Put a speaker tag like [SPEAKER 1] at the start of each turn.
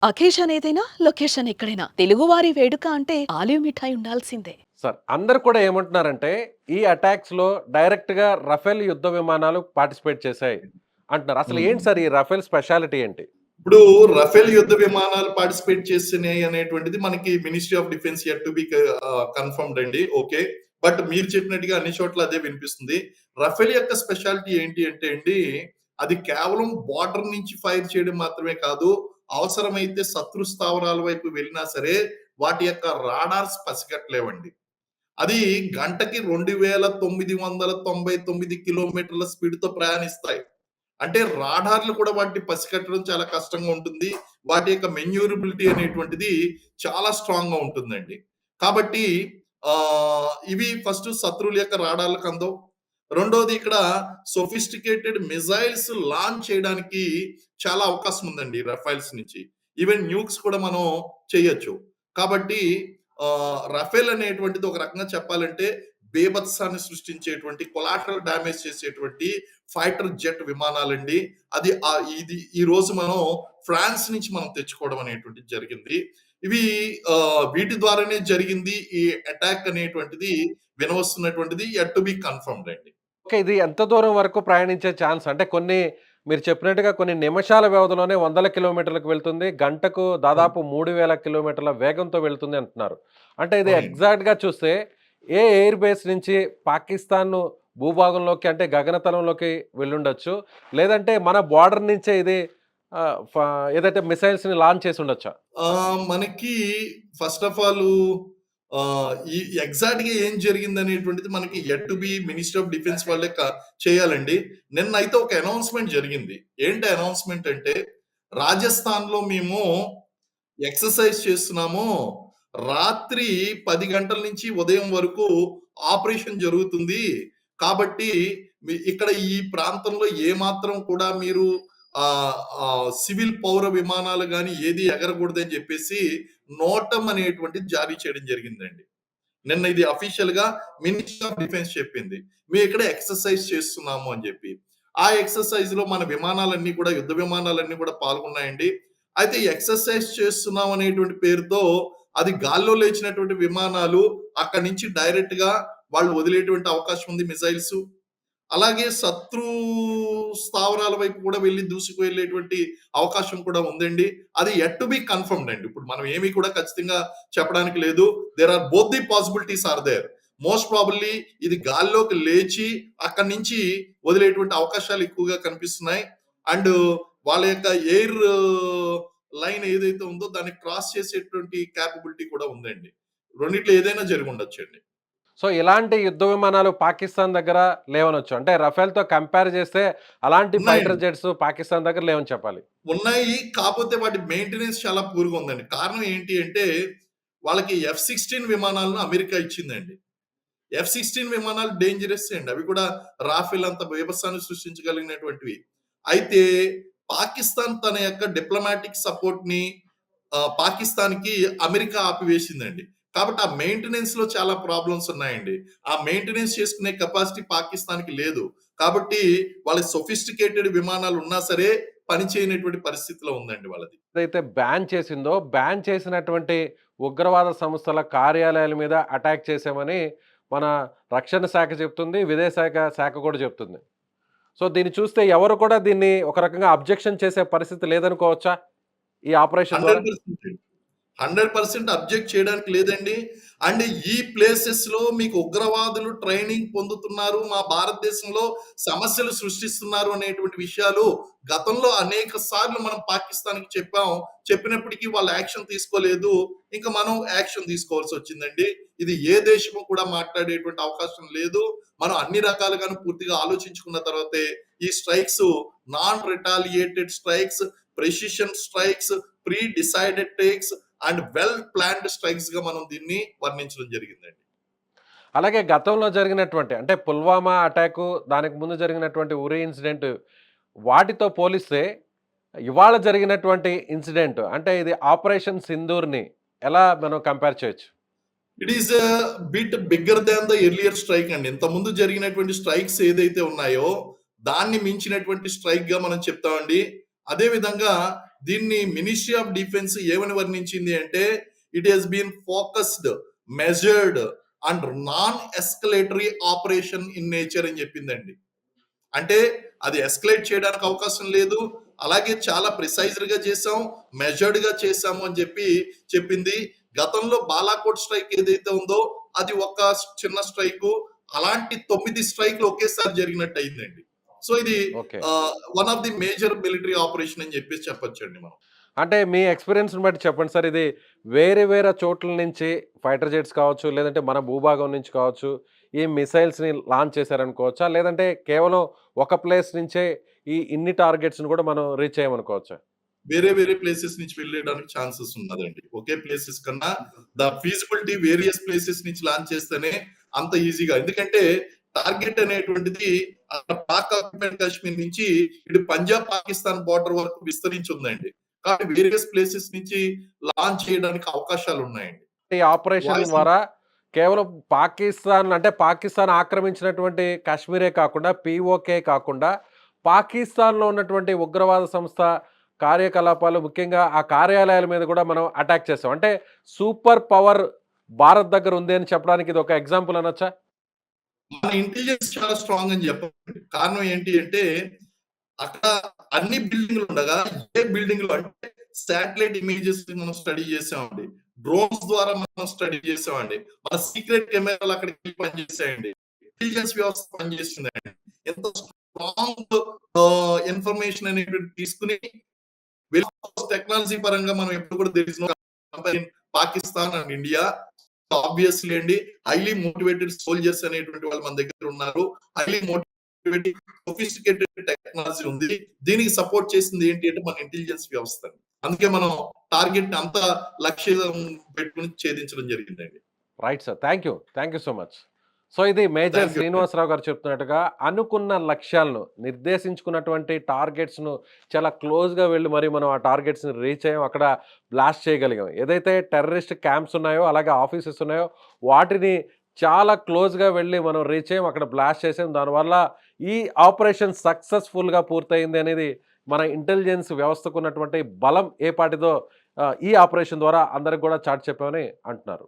[SPEAKER 1] Occasion ఏదైనా, location ఎక్కడైనా తెలుగువారి వేడుక అంటే ఆలివ్ మిఠాయి ఉండాల్సిందే.
[SPEAKER 2] సార్ అందరూ కూడా ఏమంటున్నారంటే, ఈ అటాక్స్‌లో డైరెక్ట్‌గా రఫేల్ యుద్ధ విమానాలు పార్టిసిపేట్ చేశాయి అంటున్నారు. అసలు
[SPEAKER 3] హ్మ్.
[SPEAKER 2] ఏంటి సార్ ఈ రఫేల్ స్పెషాలిటీ ఏంటి?
[SPEAKER 3] ఇప్పుడు రఫేల్ యుద్ధ విమానాలు పార్టిసిపేట్ చేసినాయి అనేటువంటిది మనకి ministry of defence yet to be confirmed అండి. ఓకే. బట్ మీరు చెప్పినట్టుగా అన్ని చోట్ల అదే వినిపిస్తుంది. రఫేల్ యొక్క స్పెషాలిటీ ఏంటి అంటే అండి, అది కేవలం బోర్డర్ నుంచి ఫైర్ చేయడం మాత్రమే కాదు, అవసరమైతే శత్రు స్థావరాల వైపు వెళ్ళినా సరే, వాటి యొక్క రాడార్స్ పసిగట్టలేవండి. అది గంటకి 2999 కిలోమీటర్ల స్పీడ్‌తో ప్రయాణిస్తాయి. అంటే రాడార్లు కూడా వాటిని పసిగట్టడం చాలా కష్టంగా ఉంటుంది. వాటి యొక్క మెన్యూరబిలిటీ అనేటువంటిది చాలా స్ట్రాంగ్‌గా ఉంటుందండి. కాబట్టి ఇవి ఫస్ట్ శత్రువుల యొక్క రాడార్లకు అందవు. రెండోది ఇక్కడ సోఫిస్టికేటెడ్ మిసైల్స్ లాంచ్ చేయడానికి చాలా అవకాశం ఉందండి రఫైల్స్ నుంచి. ఈవెన్ న్యూక్స్ కూడా మనం చేయొచ్చు. కాబట్టి రఫేల్ అనేటువంటిది ఒక రకంగా చెప్పాలంటే బీభత్సాన్ని సృష్టించేటువంటి కొలాటరల్ డ్యామేజ్ చేసేటువంటి ఫైటర్ జెట్ విమానాలండి. అది ఇది ఈ రోజు మనం ఫ్రాన్స్ నుంచి మనం తెచ్చుకోవడం అనేటువంటిది జరిగింది. ఇవి వీటి ద్వారానే జరిగింది ఈ అటాక్ అనేటువంటిది వినవస్తున్నటువంటిది యట్ టు బి కన్ఫర్మ్డ్ అండి.
[SPEAKER 2] ఓకే. ఇది ఎంత దూరం వరకు ప్రయాణించే ఛాన్స్? అంటే మీరు చెప్పినట్టుగా కొన్ని నిమిషాల వ్యవధిలోనే వందల కిలోమీటర్లకు వెళ్తుంది. గంటకు
[SPEAKER 3] అవును.
[SPEAKER 2] దాదాపు 3000 కిలోమీటర్ల వేగంతో వెళ్తుంది అంటున్నారు. అంటే ఇది
[SPEAKER 3] అవునండి.
[SPEAKER 2] ఎగ్జాక్ట్‌గా చూస్తే ఏ ఎయిర్ బేస్ నుంచి పాకిస్తాన్ భూభాగంలోకి అంటే గగనతలంలోకి వెళ్ళుండొచ్చు. లేదంటే మన బోర్డర్ నుంచే ఇది ఆహ్, ఫ ఏదైతే మిసైల్స్‌ని లాంచ్ చేసి ఉండొచ్చా?
[SPEAKER 3] మనకి ఫస్ట్ ఆఫ్ ఆల్ ఈ ఎగ్జాక్ట్‌గా ఏం జరిగిందనేటువంటిది మనకి yet to be ministry of defence వాళ్ళే చేయాలండి. నిన్నైతే ఒక అనౌన్స్‌మెంట్ జరిగింది. ఏంటి అనౌన్స్‌మెంట్ అంటే, రాజస్థాన్‌లో మేము ఎక్సర్‌సైజ్ చేస్తున్నాము. రాత్రి 10 గంటల నుంచి ఉదయం వరకు ఆపరేషన్ జరుగుతుంది. కాబట్టి ఇక్కడ ఈ ప్రాంతంలో ఏమాత్రం కూడా మీరు సివిల్ పౌర విమానాలు గాని ఏది ఎగరకూడదని చెప్పేసి నోటం అనేటువంటిది జారీ చేయడం జరిగిందండి. నిన్న ఇది అఫీషియల్‌గా మినిస్ట్రీ ఆఫ్ డిఫెన్స్ చెప్పింది. మేము ఇక్కడ ఎక్సర్‌సైజ్ చేస్తున్నాము అని జెప్పి. ఆ ఎక్సర్‌సైజ్‌లో మన విమానాలన్నీ కూడా యుద్ధ విమానాలన్నీ కూడా పాల్గొన్నాయండి. అయితే ఎక్సర్‌సైజ్ చేస్తున్నాం అనేటువంటి పేరుతో అది గాల్లో లేచినటువంటి విమానాలు అక్కడి నుంచి డైరెక్ట్‌గా వాళ్ళు వదిలేటువంటి అవకాశం ఉంది మిసైల్స్. అలాగే శత్రు స్థావరాల వైపు కూడా వెళ్లి దూసుకు వెళ్ళేటువంటి అవకాశం కూడా ఉందండి. అది యట్ టు బి కన్ఫర్మ్డ్ అండి. ఇప్పుడు మనం ఏమి కూడా ఖచ్చితంగా చెప్పడానికి లేదు. There are both the possibilities are there. Most probably ఇది గాల్లోకి లేచి అక్కడి నుంచి వదిలేటువంటి అవకాశాలు ఎక్కువగా కనిపిస్తున్నాయి. అండ్ వాళ్ళ యొక్క ఎయిర్ లైన్ ఏదైతే ఉందో దాన్ని క్రాస్ చేసేటువంటి కేపబిలిటీ కూడా ఉందండి. రెండిట్లో ఏదైనా జరిగి ఉండొచ్చండి.
[SPEAKER 2] సో, ఇలాంటి యుద్ధ విమానాలు పాకిస్తాన్ దగ్గర లేవనొచ్చు. అంటే రఫేల్‌తో కంపేర్ చేస్తే అలాంటి ఫైటర్
[SPEAKER 3] ఉన్నాయండి.
[SPEAKER 2] జెట్స్ పాకిస్తాన్ దగ్గర లేవని చెప్పాలి.
[SPEAKER 3] ఉన్నాయి. కాపోతే వాటి మెయింటెనెన్స్ చాలా పూర్‌గా ఉందండి. కారణం ఏంటి అంటే, వాళ్ళకి F-16 విమానాలను అమెరికా ఇచ్చిందండి. F-16 విమానాలు డేంజరస్సే అండి. అవి కూడా రాఫెల్ అంత బీభత్సాన్ని సృష్టించగలిగినటువంటివి. అయితే పాకిస్తాన్ తన యొక్క డిప్లొమాటిక్ సపోర్ట్‌ని పాకిస్తాన్‌కి అమెరికా ఆపివేసిందండి. కాబట్టి ఆ మెయింటెనెన్స్‌లో చాలా ప్రాబ్లమ్స్ ఉన్నాయండి. ఆ మెయింటెనెన్స్ చేసుకునే కెపాసిటీ పాకిస్తాన్‌కి లేదు. కాబట్టి వాళ్ళకి సోఫిస్టికేటెడ్ విమానాలు ఉన్నా సరే పని చేయనటువంటి పరిస్థితిలో ఉందండి వాళ్ళది.
[SPEAKER 2] ఏదైతే బ్యాన్ చేసిందో, బ్యాన్ చేసినటువంటి ఉగ్రవాద సంస్థల కార్యాలయాల మీద అటాక్ చేశామని మన రక్షణ శాఖ చెప్తుంది. విదేశాంగ శాఖ కూడా చెప్తుంది. సో, దీన్ని చూస్తే ఎవరు కూడా దీన్ని ఒక రకంగా అబ్జెక్షన్ చేసే పరిస్థితి లేదనుకోవచ్చా? ఈ ఆపరేషన్ ద్వారా?
[SPEAKER 3] 100% 100% అబ్జెక్ట్ చేయడానికి లేదండి. అండ్ ఈ ప్లేసెస్‌లో మీకు ఉగ్రవాదులు ట్రైనింగ్ పొందుతున్నారు. మా భారతదేశంలో సమస్యలు సృష్టిస్తున్నారు అనేటువంటి విషయాలు గతంలో అనేక సార్లు మనం పాకిస్తాన్‌కి చెప్పాం. చెప్పినప్పటికీ వాళ్ళు యాక్షన్ తీసుకోలేదు. ఇంక మనం యాక్షన్ తీసుకోవాల్సొచ్చిందండి. ఇది ఏ దేశము కూడా మాట్లాడేటువంటి అవకాశం లేదు. మనం అన్ని రకాలుగాను పూర్తిగా ఆలోచించుకున్న తర్వాతే ఈ strikes non retaliated strikes, precision strikes, pre decided takes and well planned strikes గా మనం దీన్ని వర్ణించడం జరిగిందండి.
[SPEAKER 2] అలాగే గతంలో జరిగినటువంటి అంటే పుల్వామా అటాకు, దానికి ముందు జరిగినటువంటి ఉరి ఇన్సిడెంట్ వాటితో పోలిస్తే ఇవాళ జరిగినటువంటి ఇన్సిడెంట్ అంటే ఇది ఆపరేషన్ సింధూర్‌ని ఎలా మనం కంపేర్ చేయొచ్చు?
[SPEAKER 3] It is bit bigger than the earlier strike అండి. ఇంతకుముందు జరిగినటువంటి స్ట్రైక్స్ ఏదైతే ఉన్నాయో దాన్ని మించినటువంటి స్ట్రైక్ గా మనం చెప్తామండి. అదే విధంగా దీన్ని మినిస్ట్రీ ఆఫ్ డిఫెన్స్ ఏమని వర్ణించింది అంటే it has been focused, measured and non escalatory operation in nature అని చెప్పిందండి. అంటే అది ఎస్కలేట్ చేయడానికి అవకాశం లేదు, అలాగే చాలా ప్రిసైజ్డ్ గా చేసాం, మెజర్డ్ గా చేసాము అని చెప్పింది. గతంలో బాలాకోట్ స్ట్రైక్ ఏదైతే ఉందో అది ఒక చిన్న స్ట్రైక్, అలాంటి 9 స్ట్రైక్లు ఒకేసారి జరిగినట్టు అయిందండి. సో ఇది
[SPEAKER 2] okay.
[SPEAKER 3] One of the major military operation అని చెప్పొచ్చండి మనం.
[SPEAKER 2] అంటే మీ ఎక్స్‌పీరియన్స్‌ని బట్టి చెప్పండి సార్. ఇది వేరే వేరే చోట్ల నుంచి ఫైటర్ జెట్స్ కావచ్చు, లేదంటే మన భూభాగం నుంచి కావచ్చు, ఈ మిసైల్స్‌ని లాంచ్ చేశారనుకోవచ్చా? లేదంటే కేవలం ఒక ప్లేస్ నుంచే ఇన్ని టార్గెట్స్‌ని కూడా మనం రీచ్ అయ్యామనుకోవచ్చా?
[SPEAKER 3] వేరే వేరే ప్లేసెస్ నుంచి వెళ్ళడానికి ఛాన్సెస్ ఉన్నదండి. ఒకే ప్లేసెస్ కన్నా ద ఫీజిబిలిటీ వేరియస్ ప్లేసెస్ నుంచి లాంచ్ చేస్తేనే అంత ఈజీగా. ఎందుకంటే టార్గెట్ అనేటువంటిది పాక్ ఆక్యుపైడ్ కాశ్మీర్ నుంచి ఇటు పంజాబ్, పాకిస్తాన్ బోర్డర్ వరకు విస్తరించి ఉందండి. కాబట్టి వేరియస్ ప్లేసెస్ నుంచి లాంచ్ చేయడానికి అవకాశాలు ఉన్నాయండి.
[SPEAKER 2] ఈ ఆపరేషన్
[SPEAKER 3] వాయిస్
[SPEAKER 2] ద్వారా కేవలం పాకిస్తాన్ అంటే పాకిస్తాన్ ఆక్రమించినటువంటి కాశ్మీరే కాకుండా, పీఓకే కాకుండా పాకిస్తాన్‌లో ఉన్నటువంటి ఉగ్రవాద సంస్థ కార్యకలాపాలు ముఖ్యంగా ఆ కార్యాలయాల మీద కూడా మనం అటాక్ చేసాం. అంటే సూపర్ పవర్ భారత్ దగ్గర ఉంది అని చెప్పడానికి ఇది ఒక ఎగ్జాంపుల్ అనొచ్చా?
[SPEAKER 3] మన ఇంటెలిజెన్స్ చాలా స్ట్రాంగ్ అని చెప్పాలి. కారణం ఏంటి అంటే అక్కడ అన్ని బిల్డింగ్‌లు ఉండగా ఏ బిల్డింగ్‌లో అంటే సాటిలైట్ ఇమేజెస్ మనం స్టడీ చేసామండి. డ్రోన్స్ ద్వారా మనం స్టడీ చేసామండి. మన సీక్రెట్ కెమెరాలు అక్కడికి పనిచేసాయండి. ఇంటెలిజెన్స్ వ్యవస్థ పనిచేసిందండి. ఎంత స్ట్రాంగ్ ఇన్ఫర్మేషన్ అనేటువంటిది తీసుకొని టెక్నాలజీ పరంగా మనం ఎప్పుడు కూడా there is no compare Pakistan and India. Obviously అండి హైలీ మోటివేటెడ్ సోల్జర్స్ అనేటువంటి వాళ్ళు మన దగ్గర ఉన్నారు. హైలీ మోటివేటెడ్ సోఫిస్టికేటెడ్ టెక్నాలజీ ఉంది. దీనికి సపోర్ట్ చేసింది ఏంటి అంటే మన ఇంటెలిజెన్స్ వ్యవస్థ. అందుకే మనం టార్గెట్ అంత లక్ష్యం పెట్టుకుని ఛేదించడం జరిగిందండి.
[SPEAKER 2] Right sir. Thank you. Thank you so much. So ఇది మేజర్
[SPEAKER 3] థ్యాంక్ యూ.
[SPEAKER 2] శ్రీనివాసరావు గారు చెప్తున్నట్టుగా అనుకున్న లక్ష్యాలను, నిర్దేశించుకున్నటువంటి టార్గెట్స్‌ను చాలా క్లోజ్‌గా వెళ్లి మరి మనం ఆ టార్గెట్స్‌ని రీచ్ అయ్యాం. అక్కడ బ్లాస్ట్ చేయగలిగాం. ఏదైతే టెర్రరిస్ట్ క్యాంప్స్ ఉన్నాయో, అలాగే ఆఫీసెస్ ఉన్నాయో వాటిని చాలా క్లోజ్‌గా వెళ్లి మనం రీచ్ అయ్యాం. అక్కడ బ్లాస్ట్ చేసాం. దానివల్ల ఈ ఆపరేషన్ సక్సెస్‌ఫుల్‌గా పూర్తయింది అనేది మన ఇంటెలిజెన్స్ వ్యవస్థకున్నటువంటి బలం ఏ పాటిదో ఈ ఆపరేషన్ ద్వారా అందరికి కూడా చాటి చెప్పామని అంటున్నారు.